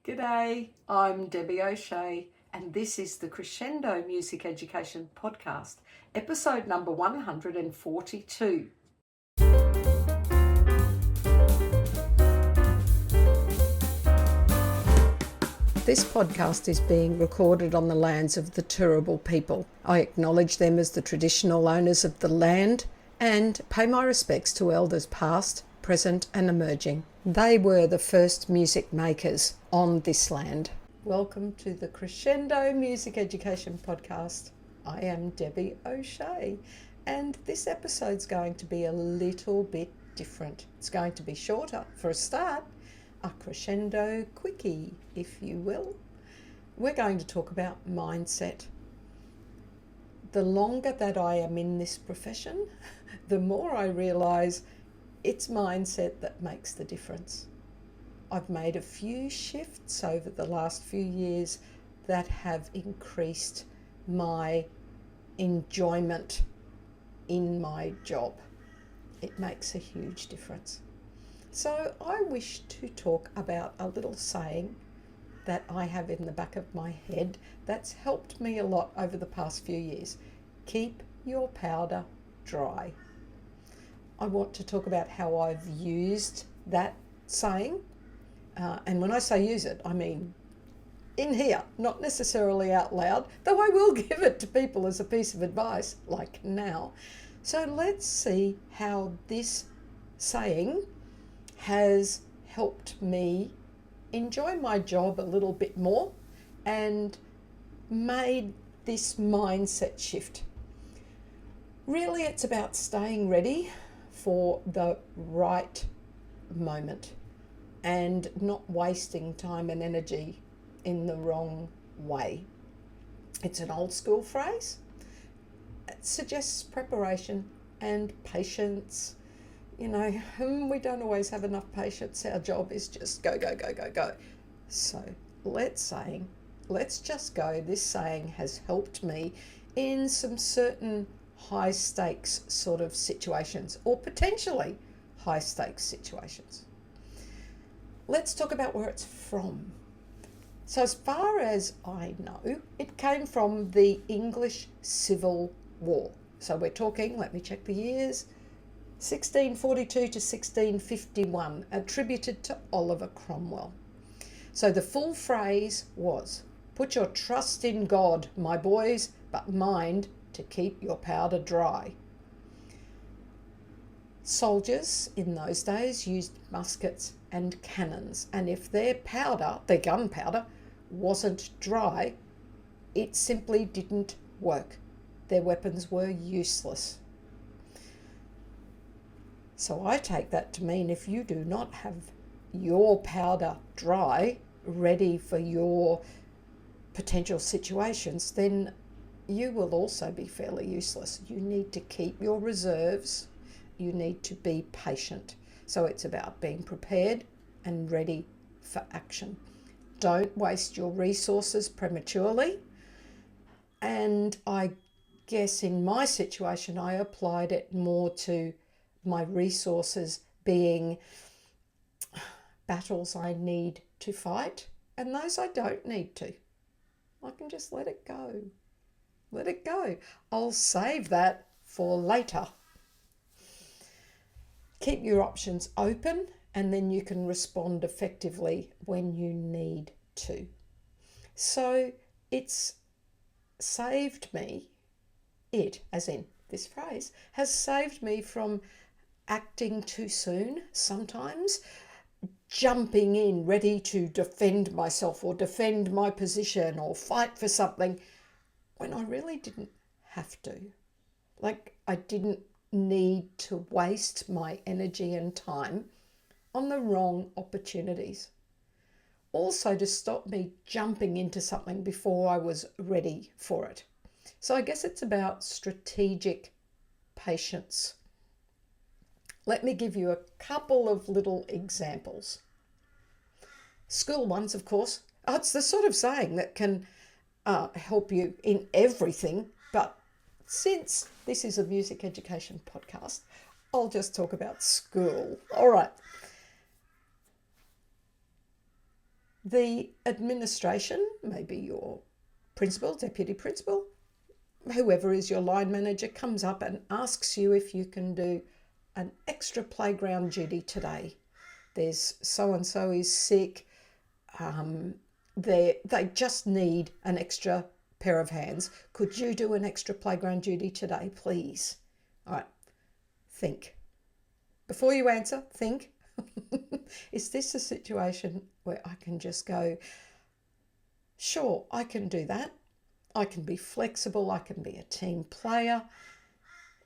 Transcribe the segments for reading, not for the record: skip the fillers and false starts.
G'day, I'm Debbie O'Shea, and this is the Crescendo Music Education Podcast, episode number 142. This podcast is being recorded on the lands of the Turrbal people. I acknowledge them as the traditional owners of the land and pay my respects to elders past, present and emerging. They were the first music makers on this land. Welcome to the Crescendo Music Education Podcast. I am Debbie O'Shea, and this episode's going to be a little bit different. It's going to be shorter for a start, a crescendo quickie, if you will. We're going to talk about mindset. The longer that I am in this profession, the more I realise it's mindset that makes the difference. I've made a few shifts over the last few years that have increased my enjoyment in my job. It makes a huge difference. So I wish to talk about a little saying that I have in the back of my head that's helped me a lot over the past few years. Keep your powder dry. I want to talk about how I've used that saying. And when I say use it, I mean in here, not necessarily out loud, though I will give it to people as a piece of advice, like now. So let's see how this saying has helped me enjoy my job a little bit more and made this mindset shift. Really, it's about staying ready for the right moment and not wasting time and energy in the wrong way. It's an old school phrase. It suggests preparation and patience. You know, we don't always have enough patience. Our job is just go, go, go, go, go. So let's just go. This saying has helped me in some certain high stakes sort of situations, or potentially high stakes situations. Let's talk about where it's from. So as far as I know, it came from the English Civil War. So we're talking, let me check the years, 1642 to 1651, attributed to Oliver Cromwell. So the full phrase was, "Put your trust in God, my boys, but mind to keep your powder dry." Soldiers in those days used muskets and cannons, and if their gunpowder, wasn't dry, it simply didn't work. Their weapons were useless. So I take that to mean if you do not have your powder dry, ready for your potential situations, then you will also be fairly useless. You need to keep your reserves. You need to be patient. So it's about being prepared and ready for action. Don't waste your resources prematurely. And I guess in my situation, I applied it more to my resources being battles I need to fight and those I don't need to. I can just let it go. Let it go. I'll save that for later. Keep your options open and then you can respond effectively when you need to. So it's saved me, as in this phrase, has saved me from acting too soon sometimes, jumping in ready to defend myself or defend my position or fight for something when I really didn't have to. Like, I didn't need to waste my energy and time on the wrong opportunities. Also to stop me jumping into something before I was ready for it. So I guess it's about strategic patience. Let me give you a couple of little examples. School ones, of course. It's the sort of saying that can help you in everything, but since this is a music education podcast, I'll just talk about school. All right. The administration, maybe your principal, deputy principal, whoever is your line manager, comes up and asks you if you can do an extra playground duty today. There's so-and-so is sick. They just need an extra pair of hands. Could you do an extra playground duty today, please? All right, think. Before you answer, think. Is this a situation where I can just go, sure, I can do that. I can be flexible. I can be a team player.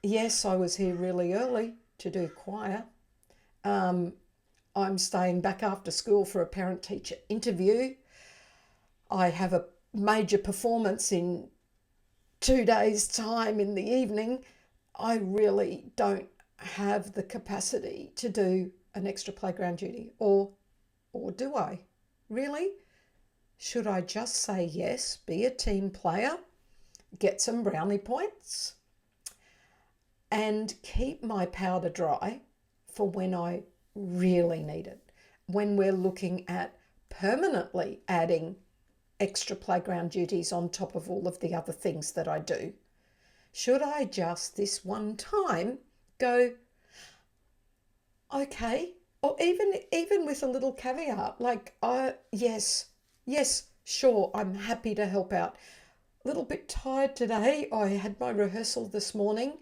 Yes, I was here really early to do choir. I'm staying back after school for a parent-teacher interview. I have a major performance in 2 days' time in the evening. I really don't have the capacity to do an extra playground duty. Or do I? Really? Should I just say yes, be a team player, get some brownie points, and keep my powder dry for when I really need it? When we're looking at permanently adding extra playground duties on top of all of the other things that I do, should I just this one time go, okay, or even with a little caveat, like, yes, sure, I'm happy to help out. A little bit tired today. I had my rehearsal this morning,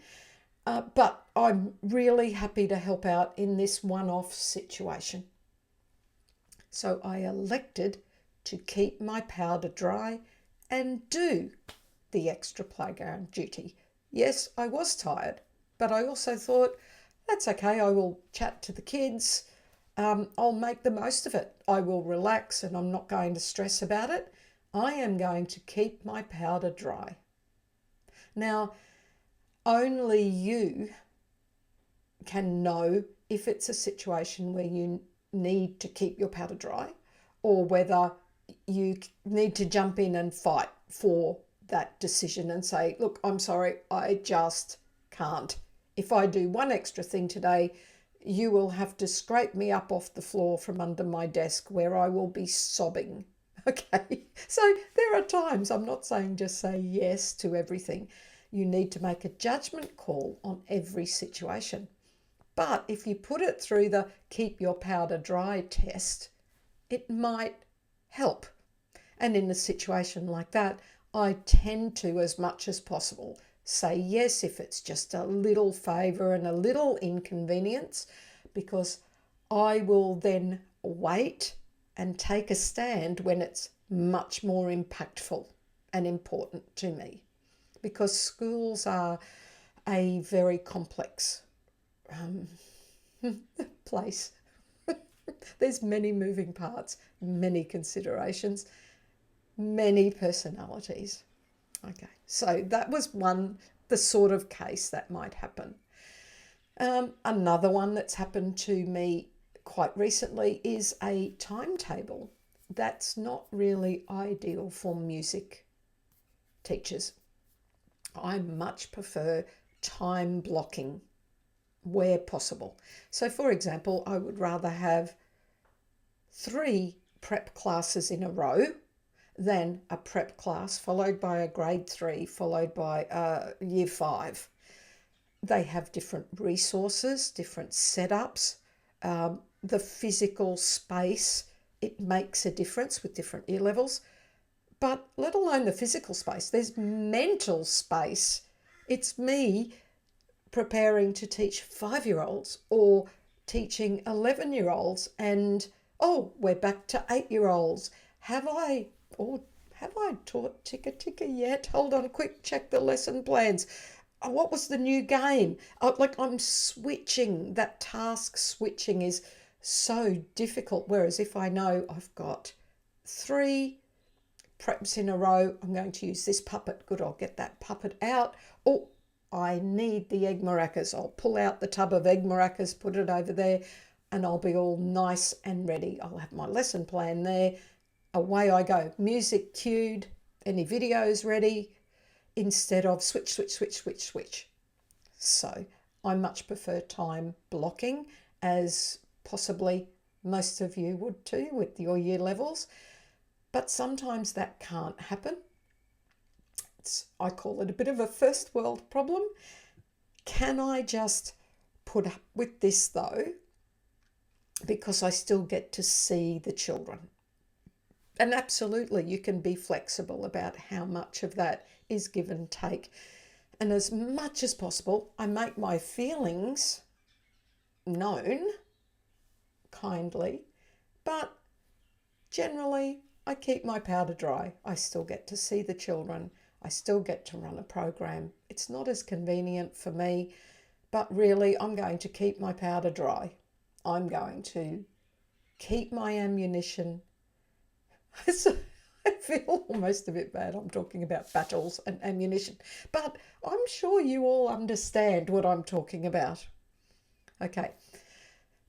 but I'm really happy to help out in this one-off situation. So I elected to keep my powder dry and do the extra playground duty. Yes, I was tired, but I also thought, that's okay, I will chat to the kids. I'll make the most of it. I will relax and I'm not going to stress about it. I am going to keep my powder dry. Now, only you can know if it's a situation where you need to keep your powder dry or whether you need to jump in and fight for that decision and say, look, I'm sorry, I just can't. If I do one extra thing today, you will have to scrape me up off the floor from under my desk where I will be sobbing. Okay, so there are times, I'm not saying just say yes to everything. You need to make a judgment call on every situation. But if you put it through the keep your powder dry test, it might help. And in a situation like that, I tend to, as much as possible, say yes if it's just a little favour and a little inconvenience, because I will then wait and take a stand when it's much more impactful and important to me, because schools are a very complex place. There's many moving parts, many considerations, many personalities. Okay, so that was the sort of case that might happen. Another one that's happened to me quite recently is a timetable that's not really ideal for music teachers. I much prefer time blocking where possible. So for example, I would rather have 3 prep classes in a row than a prep class followed by a grade 3 followed by year 5. They have different resources, different setups. The physical space, it makes a difference with different year levels. But let alone the physical space, there's mental space. It's me preparing to teach 5-year-olds or teaching 11-year-olds and, we're back to 8-year-olds. Have I taught ticker yet? Hold on, quick, check the lesson plans. What was the new game? I'm switching. That task switching is so difficult. Whereas if I know I've got 3 preps in a row, I'm going to use this puppet. Good, I'll get that puppet out. Oh, I need the egg maracas. I'll pull out the tub of egg maracas, put it over there, and I'll be all nice and ready. I'll have my lesson plan there. Away I go. Music cued, any videos ready, instead of switch. So I much prefer time blocking as possibly Most of you would too with your year levels. But sometimes that can't happen. I call it a bit of a first world problem. Can I just put up with this though, because I still get to see the children? And absolutely, you can be flexible about how much of that is give and take. And as much as possible, I make my feelings known kindly, but generally I keep my powder dry. I still get to see the children. I still get to run a program. It's not as convenient for me, but really I'm going to keep my powder dry. I'm going to keep my ammunition. So I feel almost a bit bad. I'm talking about battles and ammunition, but I'm sure you all understand what I'm talking about. Okay,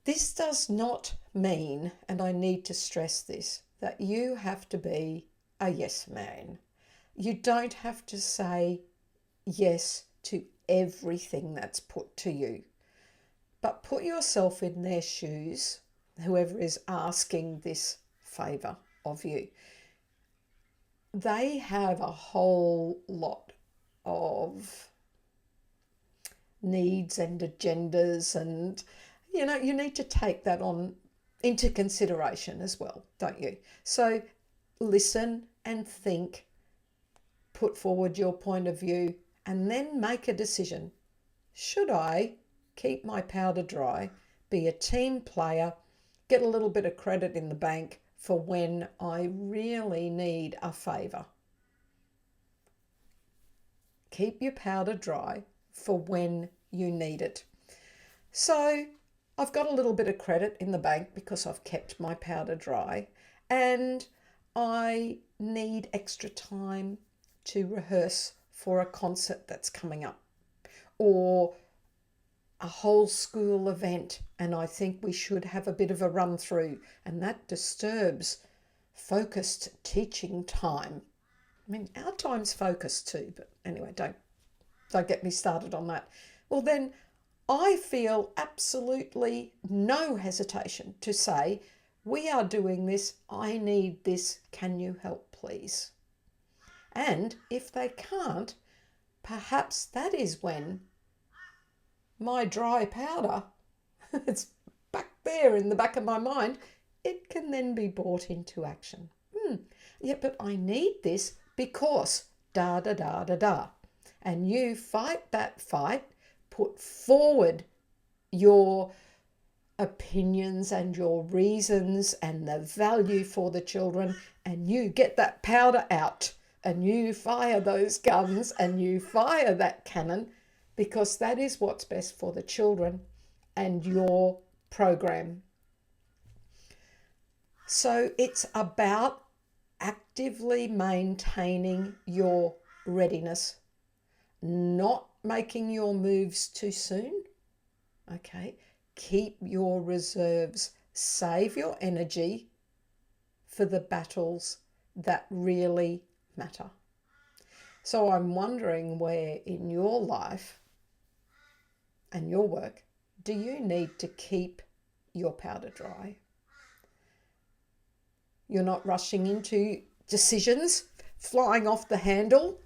this does not mean, and I need to stress this, that you have to be a yes man. You don't have to say yes to everything that's put to you, but put yourself in their shoes, whoever is asking this favour of you. They have a whole lot of needs and agendas, and you need to take that on into consideration as well, don't you? So listen and think, put forward your point of view, and then make a decision. Should I keep my powder dry, be a team player, get a little bit of credit in the bank for when I really need a favour? Keep your powder dry for when you need it. So I've got a little bit of credit in the bank because I've kept my powder dry, and I need extra time to rehearse for a concert that's coming up, or a whole school event, and I think we should have a bit of a run through, and that disturbs focused teaching time. I mean, our time's focused too, but anyway, don't get me started on that. Well, then I feel absolutely no hesitation to say, we are doing this, I need this, can you help please? And if they can't, perhaps that is when my dry powder, it's back there in the back of my mind, it can then be brought into action. Yeah, but I need this because da da da da da. And you fight that fight, put forward your opinions and your reasons and the value for the children, and you get that powder out and you fire those guns and you fire that cannon, because that is what's best for the children and your program. So it's about actively maintaining your readiness, not making your moves too soon. Okay, keep your reserves, save your energy for the battles that really matter. So I'm wondering where in your life and your work do you need to keep your powder dry? You're not rushing into decisions, flying off the handle.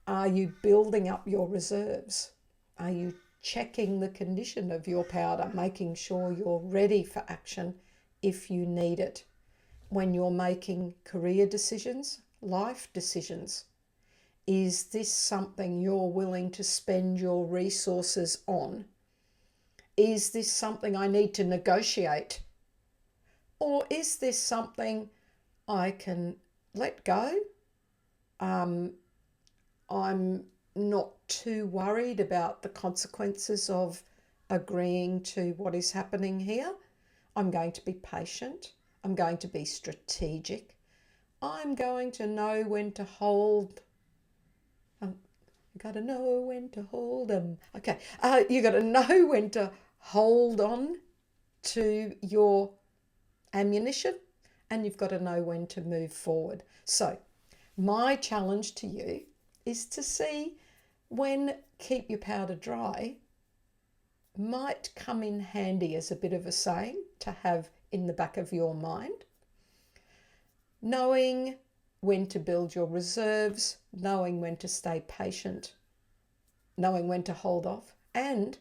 Are you building up your reserves? Are you checking the condition of your powder, making sure you're ready for action if you need it? When you're making career decisions, life decisions, is this something you're willing to spend your resources on? Is this something I need to negotiate? Or is this something I can let go? I'm not too worried about the consequences of agreeing to what is happening here. I'm going to be patient. I'm going to be strategic. I'm going to know when to hold. You got to know when to hold them. Okay, you got to know when to hold on to your ammunition, and you've got to know when to move forward. So my challenge to you is to see when keep your powder dry might come in handy as a bit of a saying. to have in the back of your mind. Knowing when to build your reserves, knowing when to stay patient, knowing when to hold off, and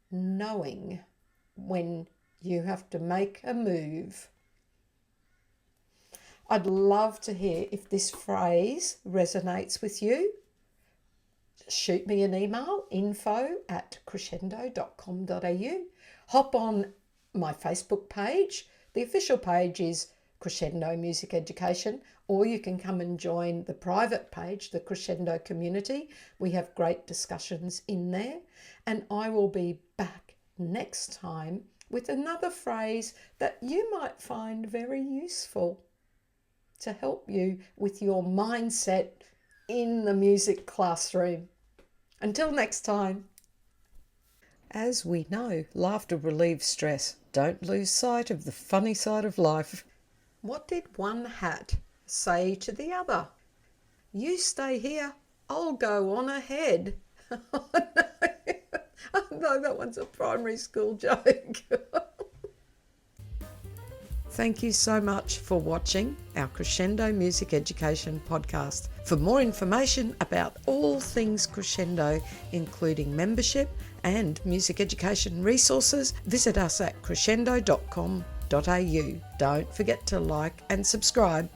knowing when you have to make a move. I'd love to hear if this phrase resonates with you. Shoot me an email, info@crescendo.com.au. Hop on my Facebook page. The official page is Crescendo Music Education, or you can come and join the private page, the Crescendo Community. We have great discussions in there, and I will be back next time with another phrase that you might find very useful to help you with your mindset in the music classroom. Until next time. As we know, laughter relieves stress. Don't lose sight of the funny side of life. What did one hat say to the other? You stay here, I'll go on ahead. Oh, no, that one's a primary school joke. Thank you so much for watching our Crescendo Music Education podcast. For more information about all things Crescendo, including membership and music education resources, visit us at crescendo.com.au. Don't forget to like and subscribe.